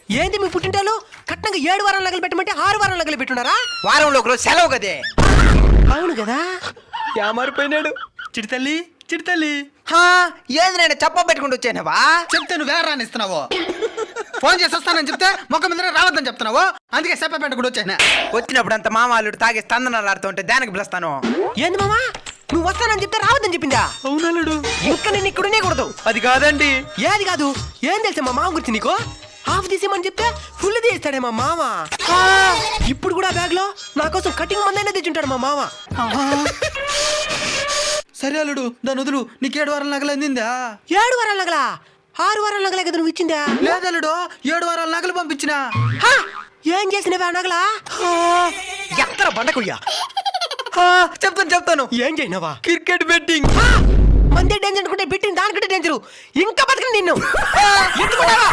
ఏంది మీ పుట్టింటాలు కట్నంగా 7 వారాల నగలు పెట్టమంటే 6 వారాల నగలు పెట్టున్నారా? వారంలో ఒకరోజు సెలవు కదే. అవును కదా, యామారిపోయినాడు. చిడితల్లి చిడితల్లి ఏంది నేను చెప్ప పెట్టుకుంటూ వచ్చానవా? చెప్తే నువ్వు వేరే రానిస్తున్నావు. ఫోన్ చేసి వస్తానని చెప్తే మొక్క మీద రావద్దని చెప్తున్నావు. అందుకే చెప్ప పెట్టుకుంటూ వచ్చాను. వచ్చినప్పుడు అంత మామాలు తాగి స్తందనాలు ఆడుతుంటే దానికి పిలుస్తాను. ఏంది మామా, నువ్వు వస్తానని చెప్తే రావద్దని చెప్పిందా? అవునాడు. ఇంకా నేను ఇక్కడ ఉండకూడదు. అది కాదండి. ఏది కాదు, ఏం తెలుసా మా మామ గురించి నీకు? హాఫ్ తీసేమని చెప్తే ఫుల్ తీస్తాడే మా మామ. ఇప్పుడు కూడా బ్యాగ్ లో నా కోసం కటింగ్ మందైనా తెచ్చుంటాడు మా మామ. సరే అల్లుడు, దాని వదులు. నీకు 7 వారాల నగలు అందిందా? 7 వారాల నగలా? 6 వారాల నగలే కదా నువ్వు ఇచ్చిందా? లేదల్లుడు, 7 వారాల నగలు పంపించిన. ఏం చేసినవా నగలా? ఎత్తర బండకుయ్యా. చెప్తాను. ఏం చేయనవా? Cricket betting. మందే డేంజర్ అనుకుంటే బిట్టింగ్ దానికంటే డేంజరు. ఇంకా బతకని నిన్ను. ఎందుకున్నావా?